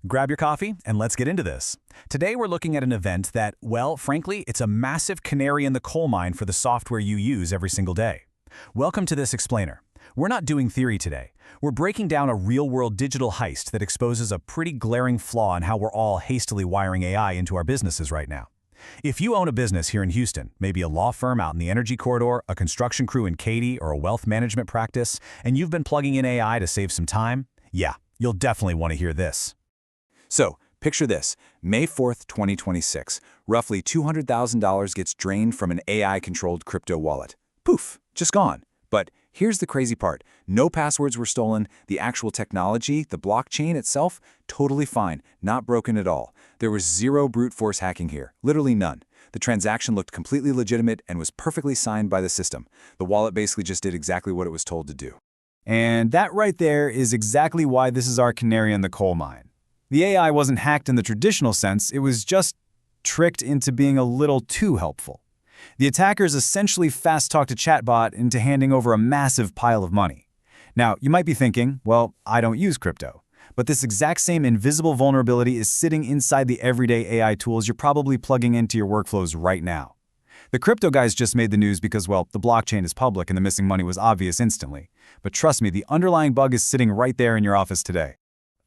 Grab your coffee and let's get into this. Today we're looking at an event that, well, frankly, it's a massive canary in the coal mine for the software you use every single day. Welcome to this explainer. We're not doing theory today. We're breaking down a real-world digital heist that exposes a pretty glaring flaw in how we're all hastily wiring AI into our businesses right now. If you own a business here in Houston, maybe a law firm out in the energy corridor, a construction crew in Katy, or a wealth management practice, and you've been plugging in AI to save some time, yeah, you'll definitely want to hear this. So, picture this. May 4th, 2026. Roughly $200,000 gets drained from an AI-controlled crypto wallet. Poof, just gone. But here's the crazy part. No passwords were stolen. The actual technology, the blockchain itself, totally fine, not broken at all. There was zero brute force hacking here, literally none. The transaction looked completely legitimate and was perfectly signed by the system. The wallet basically just did exactly what it was told to do. And that right there is exactly why this is our canary in the coal mine. The AI wasn't hacked in the traditional sense, it was just tricked into being a little too helpful. The attackers essentially fast-talked a chatbot into handing over a massive pile of money. Now, you might be thinking, well, I don't use crypto. But this exact same invisible vulnerability is sitting inside the everyday AI tools you're probably plugging into your workflows right now. The crypto guys just made the news because, well, the blockchain is public and the missing money was obvious instantly. But trust me, the underlying bug is sitting right there in your office today.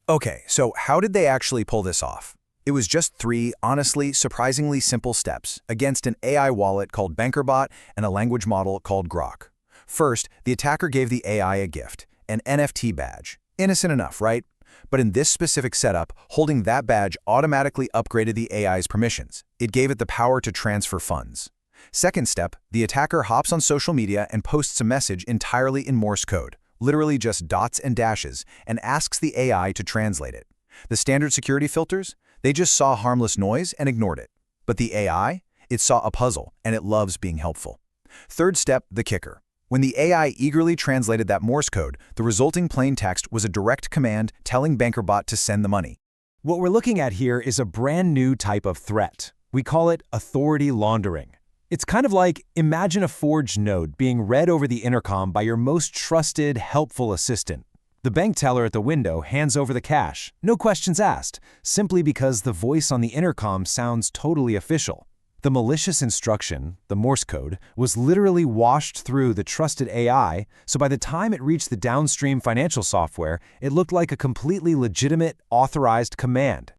Okay, so how did they actually pull this off? It was just three, honestly, surprisingly simple steps against an AI wallet called Bankerbot and a language model called Grok. First, the attacker gave the AI a gift, an NFT badge. Innocent enough, right? But in this specific setup, holding that badge automatically upgraded the AI's permissions. It gave it the power to transfer funds. Second step, the attacker hops on social media and posts a message entirely in Morse code, literally just dots and dashes, and asks the AI to translate it. The standard security filters? They just saw harmless noise and ignored it. But the AI? It saw a puzzle, and it loves being helpful. Third step, the kicker. When the AI eagerly translated that Morse code, the resulting plain text was a direct command telling Bankerbot to send the money. What we're looking at here is a brand new type of threat. We call it authority laundering. It's kind of like, imagine a forged note being read over the intercom by your most trusted, helpful assistant. The bank teller at the window hands over the cash, no questions asked, simply because the voice on the intercom sounds totally official. The malicious instruction, the Morse code, was literally washed through the trusted AI, so by the time it reached the downstream financial software, it looked like a completely legitimate, authorized command.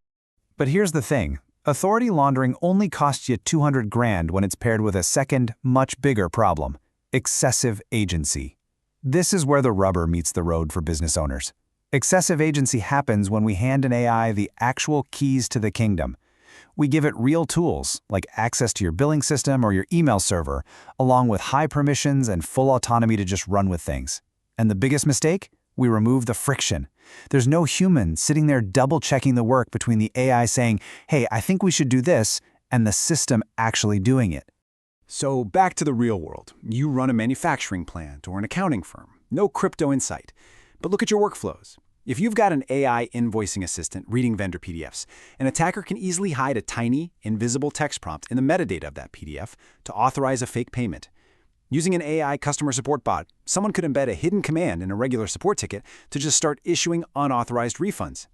But here's the thing. Authority laundering only costs you $200,000 when it's paired with a second, much bigger problem: excessive agency. This is where the rubber meets the road for business owners. Excessive agency happens when we hand an AI the actual keys to the kingdom. We give it real tools, like access to your billing system or your email server, along with high permissions and full autonomy to just run with things. And the biggest mistake? We remove the friction. There's no human sitting there double-checking the work between the AI saying, hey, I think we should do this, and the system actually doing it. So back to the real world. You run a manufacturing plant or an accounting firm. No crypto in sight. But look at your workflows. If you've got an AI invoicing assistant reading vendor PDFs, an attacker can easily hide a tiny, invisible text prompt in the metadata of that PDF to authorize a fake payment. Using an AI customer support bot, someone could embed a hidden command in a regular support ticket to just start issuing unauthorized refunds.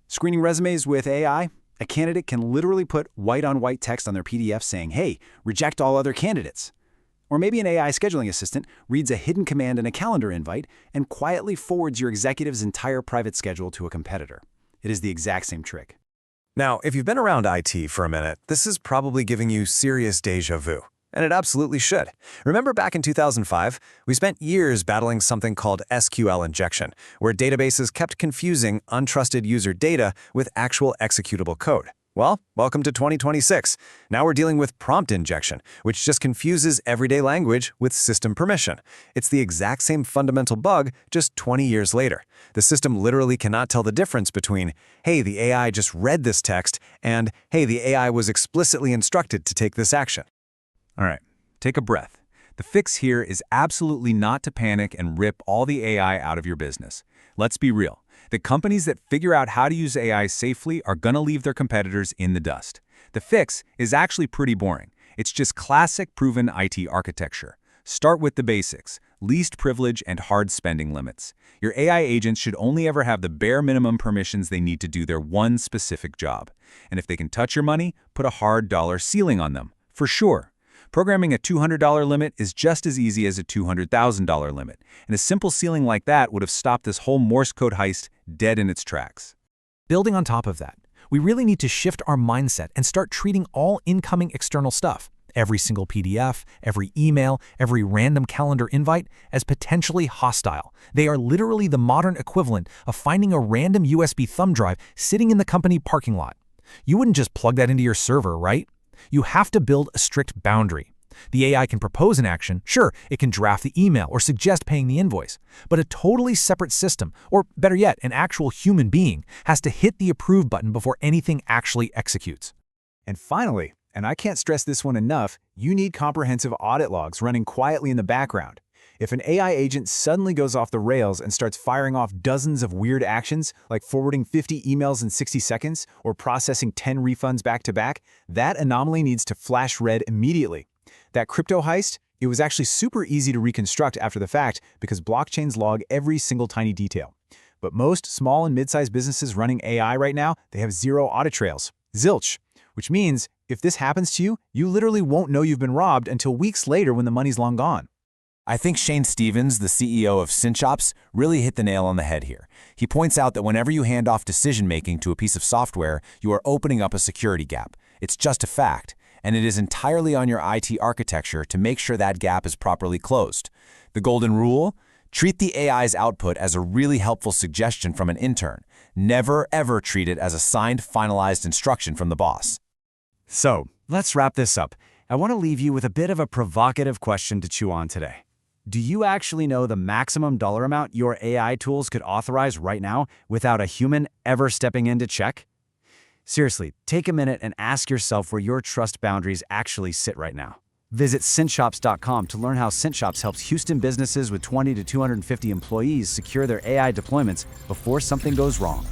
Screening resumes with AI, a candidate can literally put white-on-white text on their PDF saying, hey, reject all other candidates. Or maybe an AI scheduling assistant reads a hidden command in a calendar invite and quietly forwards your executive's entire private schedule to a competitor. It is the exact same trick. Now, if you've been around IT for a minute, this is probably giving you serious déjà vu. And it absolutely should. Remember back in 2005, we spent years battling something called SQL injection, where databases kept confusing untrusted user data with actual executable code. Well, welcome to 2026. Now we're dealing with prompt injection, which just confuses everyday language with system permission. It's the exact same fundamental bug, just 20 years later. The system literally cannot tell the difference between, hey, the AI just read this text, and, hey, the AI was explicitly instructed to take this action. All right, take a breath. The fix here is absolutely not to panic and rip all the AI out of your business. Let's be real. The companies that figure out how to use AI safely are going to leave their competitors in the dust. The fix is actually pretty boring. It's just classic proven IT architecture. Start with the basics: least privilege and hard spending limits. Your AI agents should only ever have the bare minimum permissions they need to do their one specific job. And if they can touch your money, put a hard dollar ceiling on them, for sure. Programming a $200 limit is just as easy as a $200,000 limit, and a simple ceiling like that would have stopped this whole Morse code heist dead in its tracks. Building on top of that, we really need to shift our mindset and start treating all incoming external stuff, every single PDF, every email, every random calendar invite, as potentially hostile. They are literally the modern equivalent of finding a random USB thumb drive sitting in the company parking lot. You wouldn't just plug that into your server, right? You have to build a strict boundary. The AI can propose an action, sure, it can draft the email or suggest paying the invoice, but a totally separate system, or better yet, an actual human being, has to hit the approve button before anything actually executes. And finally, and I can't stress this one enough, you need comprehensive audit logs running quietly in the background. If an AI agent suddenly goes off the rails and starts firing off dozens of weird actions, like forwarding 50 emails in 60 seconds or processing 10 refunds back to back, that anomaly needs to flash red immediately. That crypto heist, it was actually super easy to reconstruct after the fact because blockchains log every single tiny detail. But most small and mid-sized businesses running AI right now, they have zero audit trails. Zilch. Which means, if this happens to you, you literally won't know you've been robbed until weeks later when the money's long gone. I think Shane Stevens, the CEO of CinchOps, really hit the nail on the head here. He points out that whenever you hand off decision-making to a piece of software, you are opening up a security gap. It's just a fact, and it is entirely on your IT architecture to make sure that gap is properly closed. The golden rule? Treat the AI's output as a really helpful suggestion from an intern. Never, ever treat it as a signed, finalized instruction from the boss. So, let's wrap this up. I want to leave you with a bit of a provocative question to chew on today. Do you actually know the maximum dollar amount your AI tools could authorize right now without a human ever stepping in to check? Seriously, take a minute and ask yourself where your trust boundaries actually sit right now. Visit CinchOps.com to learn how CinchOps helps Houston businesses with 20 to 250 employees secure their AI deployments before something goes wrong.